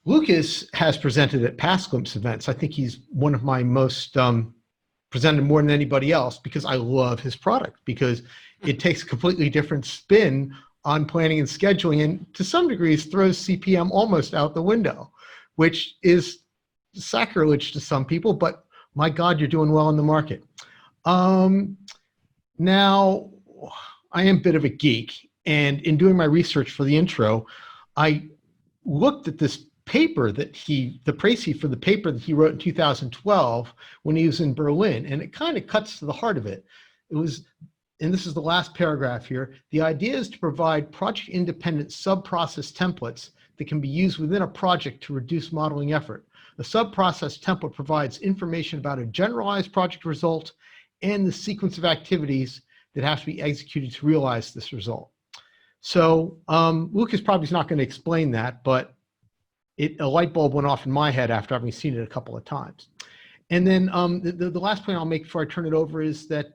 Lukas has presented at past Glimpse events. I think he's one of my most presented more than anybody else because I love his product, because it takes a completely different spin on planning and scheduling, and to some degrees throws CPM almost out the window, which is sacrilege to some people, but my God, you're doing well in the market. Now, I am a bit of a geek, and in doing my research for the intro, I looked at this paper that the précis for the paper that he wrote in 2012 when he was in Berlin, and it kind of cuts to the heart of it. It was, and this is the last paragraph here, the idea is to provide project-independent sub-process templates that can be used within a project to reduce modeling effort. The sub-process template provides information about a generalized project result and the sequence of activities that have to be executed to realize this result. So Lukas probably is not going to explain that, but a light bulb went off in my head after having seen it a couple of times. And then the last point I'll make before I turn it over is that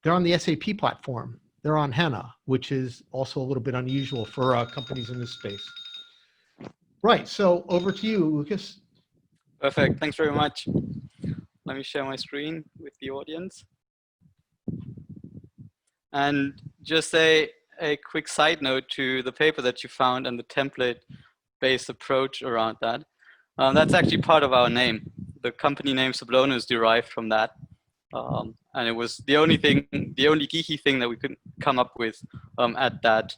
they're on the SAP platform. They're on HANA, which is also a little bit unusual for companies in this space. Right, so over to you, Lukas. Perfect, thanks very much. Let me share my screen with the audience. And just a quick side note to the paper that you found and the template-based approach around that. That's actually part of our name. The company name Sablono is derived from that. And it was the only geeky thing that we could come up with at that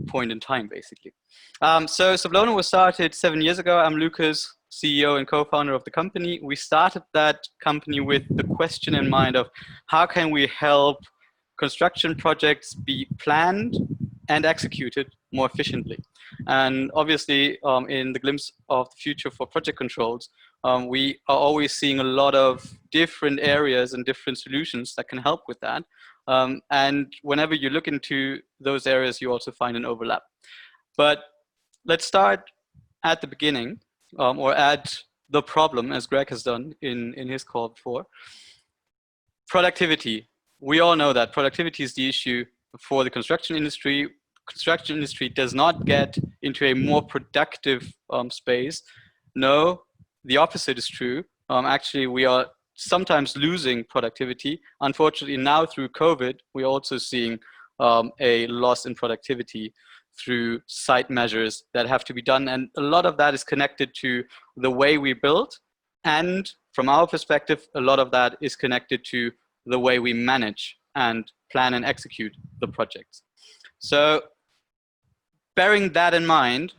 point in time, basically. So Sablono was started 7 years ago. I'm Lukas, CEO and co-founder of the company. We started that company with the question in mind of how can we help construction projects be planned and executed more efficiently. And obviously, in the glimpse of the future for project controls, we are always seeing a lot of different areas and different solutions that can help with that. And whenever you look into those areas, you also find an overlap. But let's start at the beginning, or at the problem, as Greg has done in his call before. Productivity. We all know that productivity is the issue for the construction industry. Construction industry does not get into a more productive space. No, the opposite is true. Actually, we are sometimes losing productivity. Unfortunately, now through COVID, we're also seeing a loss in productivity through site measures that have to be done. And a lot of that is connected to the way we build. And from our perspective, a lot of that is connected to the way we manage and plan and execute the projects. So bearing that in mind,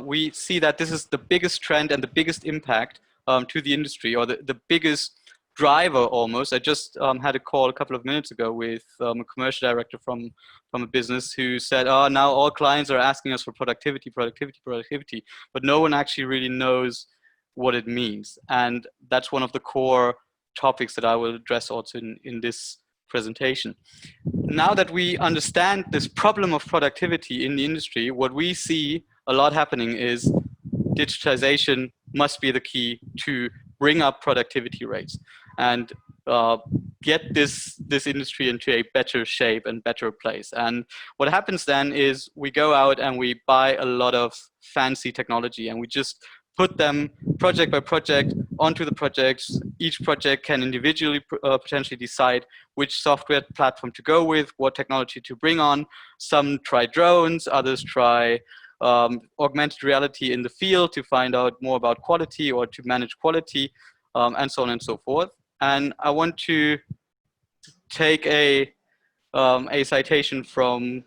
we see that this is the biggest trend and the biggest impact to the industry, or the biggest driver almost. I just had a call a couple of minutes ago with a commercial director from a business who said, oh, now all clients are asking us for productivity, but no one actually really knows what it means. And that's one of the core topics that I will address also in this presentation. Now that we understand this problem of productivity in the industry, what we see a lot happening is digitization must be the key to bring up productivity rates and get this industry into a better shape and better place. And what happens then is we go out and we buy a lot of fancy technology, and we just put them project by project onto the projects. Each project can individually potentially decide which software platform to go with, what technology to bring on. Some try drones, others try augmented reality in the field to find out more about quality or to manage quality, and so on and so forth. And I want to take a citation from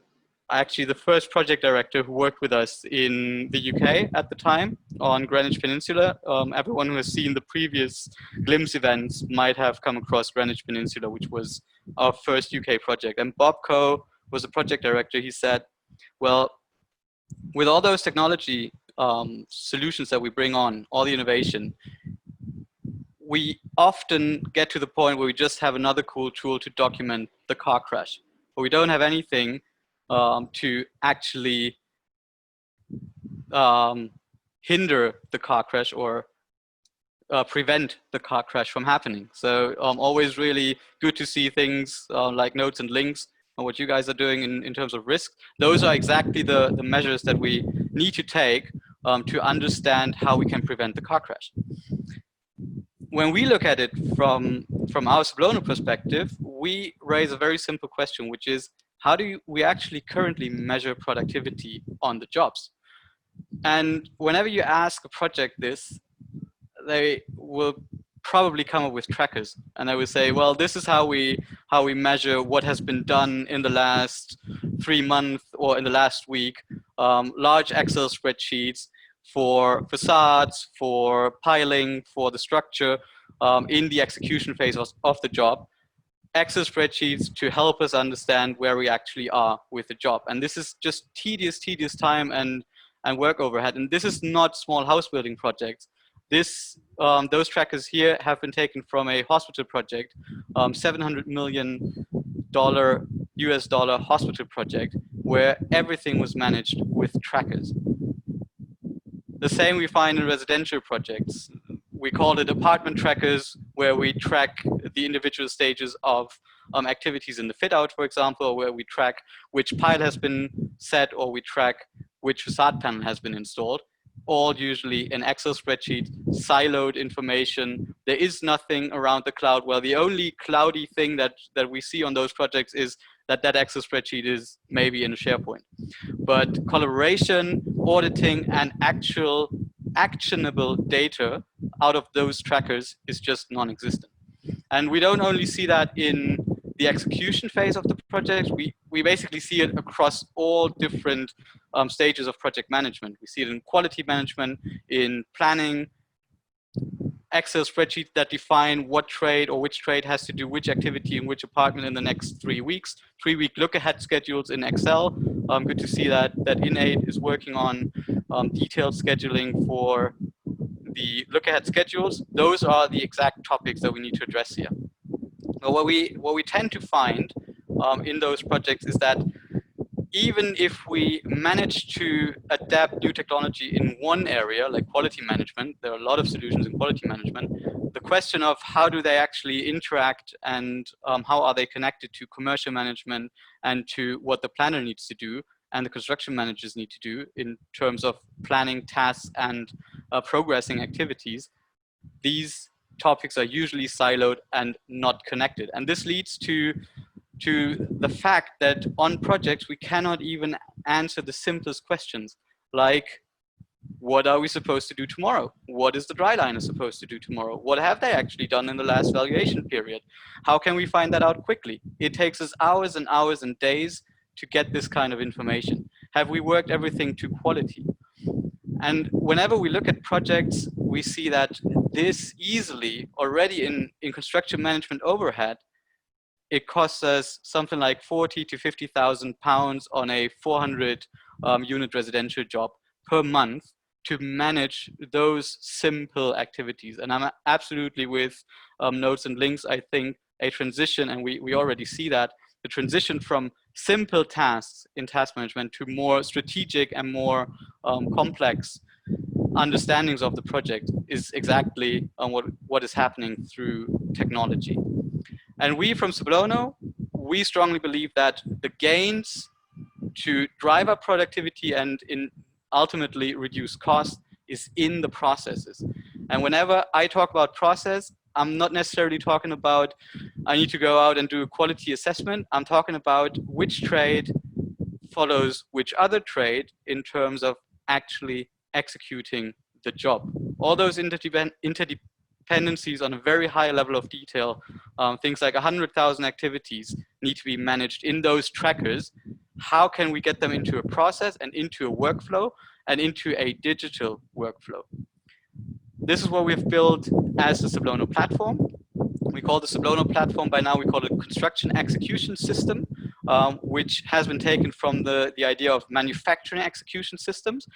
actually the first project director who worked with us in the UK at the time on Greenwich Peninsula. Everyone who has seen the previous Glimpse events might have come across Greenwich Peninsula, which was our first UK project. And Bob Coe was the project director. He said, well, with all those technology solutions that we bring on, all the innovation, we often get to the point where we just have another cool tool to document the car crash, but we don't have anything to actually hinder the car crash or prevent the car crash from happening. So always really good to see things like notes and links on what you guys are doing in terms of risk. Those are exactly the measures that we need to take to understand how we can prevent the car crash. When we look at it from our Sablono perspective, we raise a very simple question, which is, how do we actually currently measure productivity on the jobs? And whenever you ask a project this, they will probably come up with trackers, and they will say, well, this is how we measure what has been done in the last 3 months or in the last week. Large Excel spreadsheets for facades, for piling, for the structure in the execution phase of the job. Excel spreadsheets to help us understand where we actually are with the job. And this is just tedious time and work overhead. And this is not small house building projects. Those trackers here have been taken from a hospital project, $700 million US dollar hospital project, where everything was managed with trackers. The same we find in residential projects. We call it apartment trackers, where we track the individual stages of activities in the fit out, for example, or where we track which pile has been set, or we track which facade panel has been installed. All usually in Excel spreadsheet, siloed information. There is nothing around the cloud. Well, the only cloudy thing that we see on those projects is that Excel spreadsheet is maybe in a SharePoint. But collaboration, auditing, and actual actionable data out of those trackers is just non-existent. And we don't only see that in the execution phase of the project, we basically see it across all different stages of project management. We see it in quality management, in planning, Excel spreadsheets that define what trade or which trade has to do which activity in which apartment in the next 3 weeks. 3-week look-ahead schedules in Excel. Good to see that Innate is working on detailed scheduling for the look-ahead schedules. Those are the exact topics that we need to address here. But what we tend to find in those projects is that even if we manage to adapt new technology in one area, like quality management, there are a lot of solutions in quality management. The question of how do they actually interact and how are they connected to commercial management and to what the planner needs to do and the construction managers need to do in terms of planning tasks and progressing activities, these topics are usually siloed and not connected. And this leads to the fact that on projects, we cannot even answer the simplest questions, like, what are we supposed to do tomorrow? What is the dry liner supposed to do tomorrow? What have they actually done in the last valuation period? How can we find that out quickly? It takes us hours and hours and days to get this kind of information. Have we worked everything to quality? And whenever we look at projects, we see that this easily, already in construction management overhead, it costs us something like 40 to 50,000 pounds on a 400 unit residential job per month to manage those simple activities. And I'm absolutely with notes and links. I think a transition, and we already see that, the transition from simple tasks in task management to more strategic and more complex understandings of the project is exactly what is happening through technology. And we from Sablono, we strongly believe that the gains to drive up productivity and ultimately reduce cost is in the processes. And whenever I talk about process, I'm not necessarily talking about I need to go out and do a quality assessment. I'm talking about which trade follows which other trade in terms of actually executing the job. All those interdependencies on a very high level of detail, things like 100,000 activities need to be managed in those trackers. How can we get them into a process and into a workflow and into a digital workflow? This is what we've built as the Sablono platform. We call the Sablono platform, by now we call it construction execution system, which has been taken from the idea of manufacturing execution systems.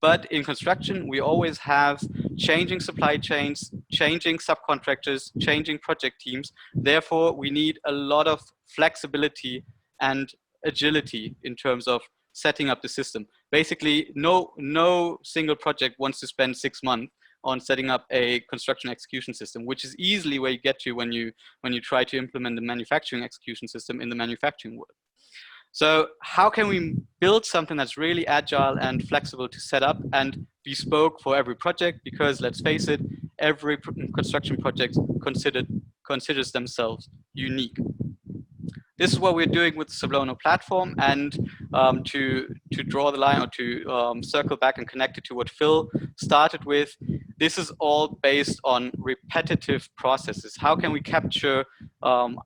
But in construction, we always have changing supply chains, changing subcontractors, changing project teams. Therefore, we need a lot of flexibility and agility in terms of setting up the system. Basically, no single project wants to spend 6 months on setting up a construction execution system, which is easily where you get to when you try to implement the manufacturing execution system in the manufacturing world. So how can we build something that's really agile and flexible to set up and bespoke for every project? Because let's face it, every construction project considers themselves unique. This is what we're doing with the Sablono platform, and to draw the line, or to circle back and connect it to what Phil started with, this is all based on repetitive processes. How can we capture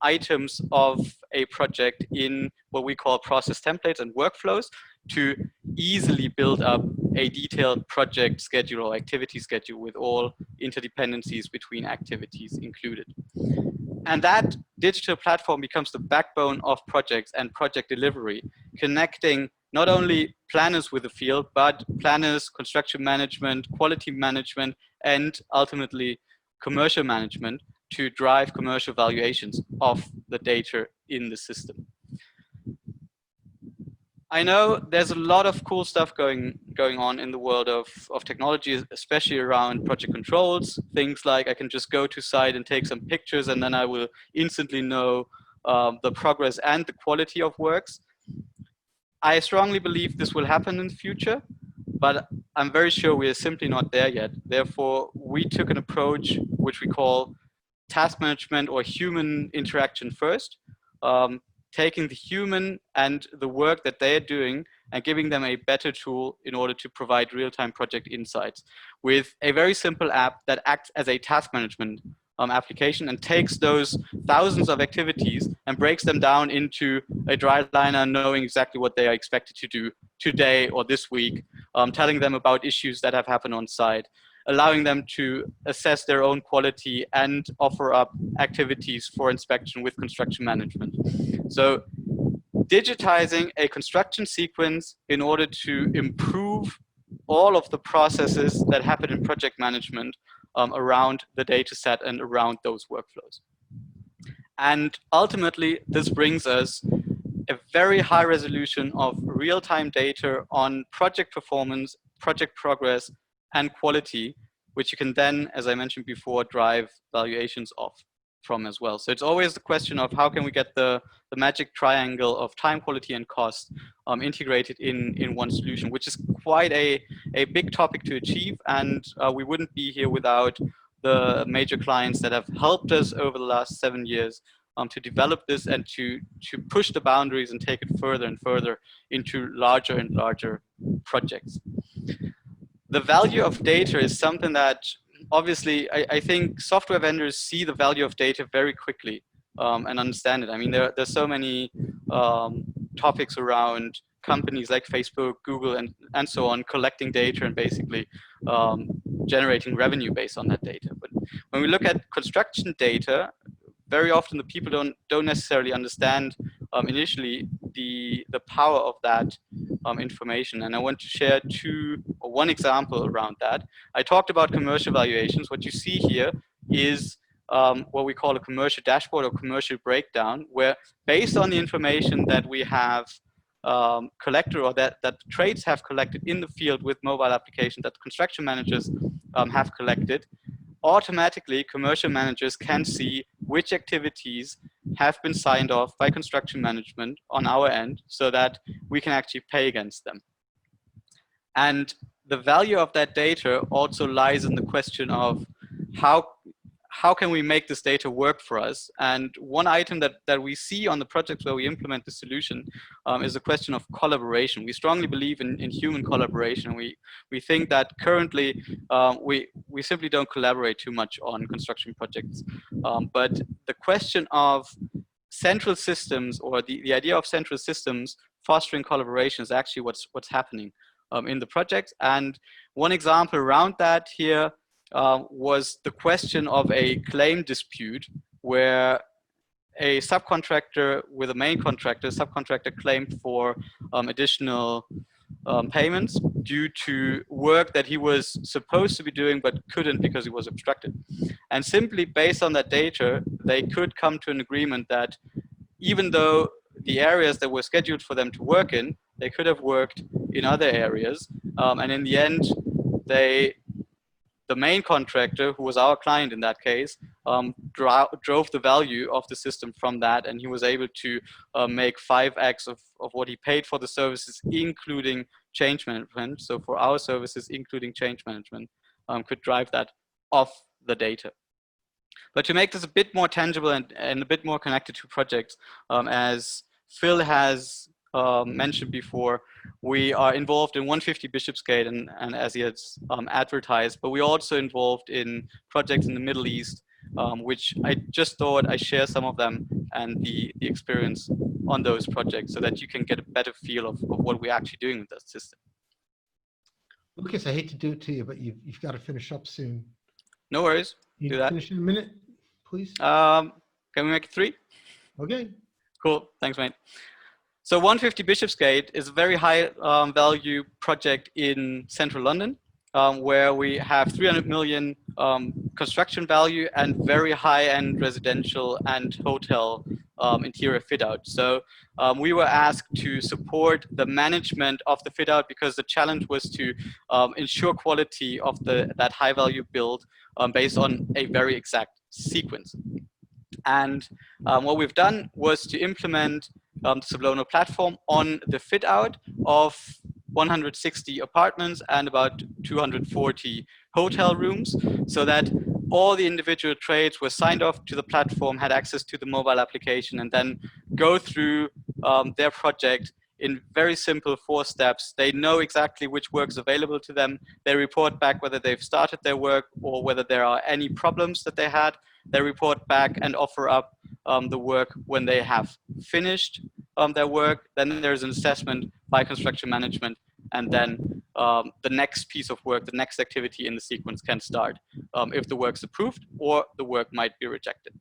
items of a project in what we call process templates and workflows to easily build up a detailed project schedule or activity schedule with all interdependencies between activities included. And that digital platform becomes the backbone of projects and project delivery, connecting not only planners with the field, but planners, construction management, quality management, and ultimately commercial management to drive commercial valuations of the data in the system. I know there's a lot of cool stuff going on in the world of technology, especially around project controls. Things like I can just go to site and take some pictures, and then I will instantly know the progress and the quality of works. I strongly believe this will happen in the future, but I'm very sure we are simply not there yet. Therefore, we took an approach which we call task management or human interaction first. Taking the human and the work that they are doing and giving them a better tool in order to provide real-time project insights with a very simple app that acts as a task management application and takes those thousands of activities and breaks them down into a dry liner, knowing exactly what they are expected to do today or this week, telling them about issues that have happened on site, allowing them to assess their own quality and offer up activities for inspection with construction management. So digitizing a construction sequence in order to improve all of the processes that happen in project management around the data set and around those workflows. And ultimately, this brings us a very high resolution of real-time data on project performance, project progress, and quality, which you can then, as I mentioned before, drive valuations from as well. So it's always the question of how can we get the magic triangle of time, quality, and cost integrated in one solution, which is quite a big topic to achieve. And we wouldn't be here without the major clients that have helped us over the last 7 years to develop this and to push the boundaries and take it further and further into larger and larger projects. The value of data is something that obviously I think software vendors see the value of data very quickly and understand it. I mean, there's so many topics around companies like Facebook, Google, and so on, collecting data and basically generating revenue based on that data. But when we look at construction data, very often the people don't necessarily understand initially the power of that information. And I want to share one example around that. I talked about commercial valuations. What you see here is what we call a commercial dashboard or commercial breakdown, where based on the information that we have collected or that trades have collected in the field with mobile applications that construction managers have collected, automatically commercial managers can see which activities have been signed off by construction management on our end so that we can actually pay against them. And the value of that data also lies in the question of how can we make this data work for us? And one item that we see on the projects where we implement the solution is a question of collaboration. We strongly believe in human collaboration. We think that currently we simply don't collaborate too much on construction projects. But the question of central systems or the idea of central systems fostering collaboration is actually what's happening in the project. And one example around that here was the question of a claim dispute where a subcontractor with a main contractor, subcontractor claimed for additional payments due to work that he was supposed to be doing but couldn't because he was obstructed. And simply based on that data, they could come to an agreement that even though the areas that were scheduled for them to work in, they could have worked in other areas. And in the end, the main contractor, who was our client in that case, drove the value of the system from that, and he was able to make 5x of what he paid for the services, including change management. So for our services, including change management, could drive that off the data. But to make this a bit more tangible and a bit more connected to projects, as Phil has mentioned before, we are involved in 150 Bishopsgate, and as he has advertised, but we're also involved in projects in the Middle East, which I just thought I share some of them and the experience on those projects so that you can get a better feel of what we're actually doing with that system. Lucas, I hate to do it to you, but you've got to finish up soon. No worries. Can do you that. Finish in a minute, please? Can we make it 3? Okay. Cool. Thanks, mate. So 150 Bishopsgate is a very high value project in central London, where we have 300 million construction value and very high-end residential and hotel interior fit-out. So we were asked to support the management of the fit-out because the challenge was to ensure quality of that high-value build based on a very exact sequence. And what we've done was to implement the Sablono platform on the fit out of 160 apartments and about 240 hotel rooms, so that all the individual trades were signed off to the platform, had access to the mobile application, and then go through their project in very simple 4 steps. They know exactly which work is available to them. They report back whether they've started their work or whether there are any problems that they had. They report back and offer up the work when they have finished their work. Then there's an assessment by construction management, and then the next piece of work, the next activity in the sequence can start if the work's approved or the work might be rejected.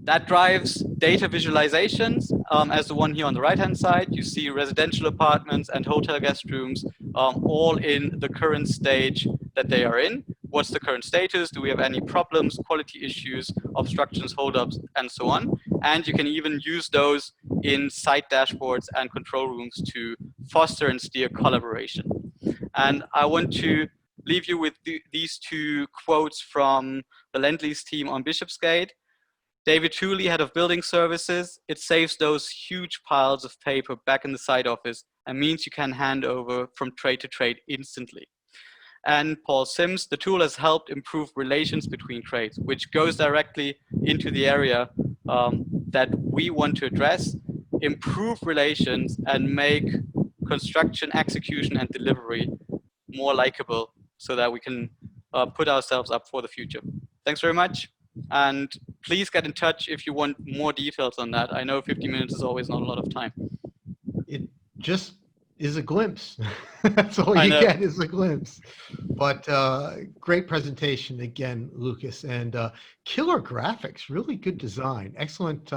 That drives data visualizations, as the one here on the right-hand side. You see residential apartments and hotel guest rooms all in the current stage that they are in. What's the current status? Do we have any problems, quality issues, obstructions, holdups, and so on? And you can even use those in site dashboards and control rooms to foster and steer collaboration. And I want to leave you with these 2 quotes from the Lend-Lease team on Bishopsgate. David Tooley, head of building services: "It saves those huge piles of paper back in the site office and means you can hand over from trade to trade instantly." And Paul Sims: "The tool has helped improve relations between trades," which goes directly into the area that we want to address: improve relations and make construction, execution, and delivery more likable so that we can put ourselves up for the future. Thanks very much. And please get in touch if you want more details on that. I know 50 minutes is always not a lot of time. It just is a glimpse. That's all you get is a glimpse. But great presentation again, Lucas, and killer graphics, really good design, excellent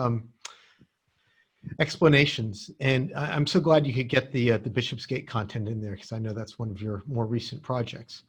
explanations. And I'm so glad you could get the Bishopsgate content in there, because I know that's one of your more recent projects.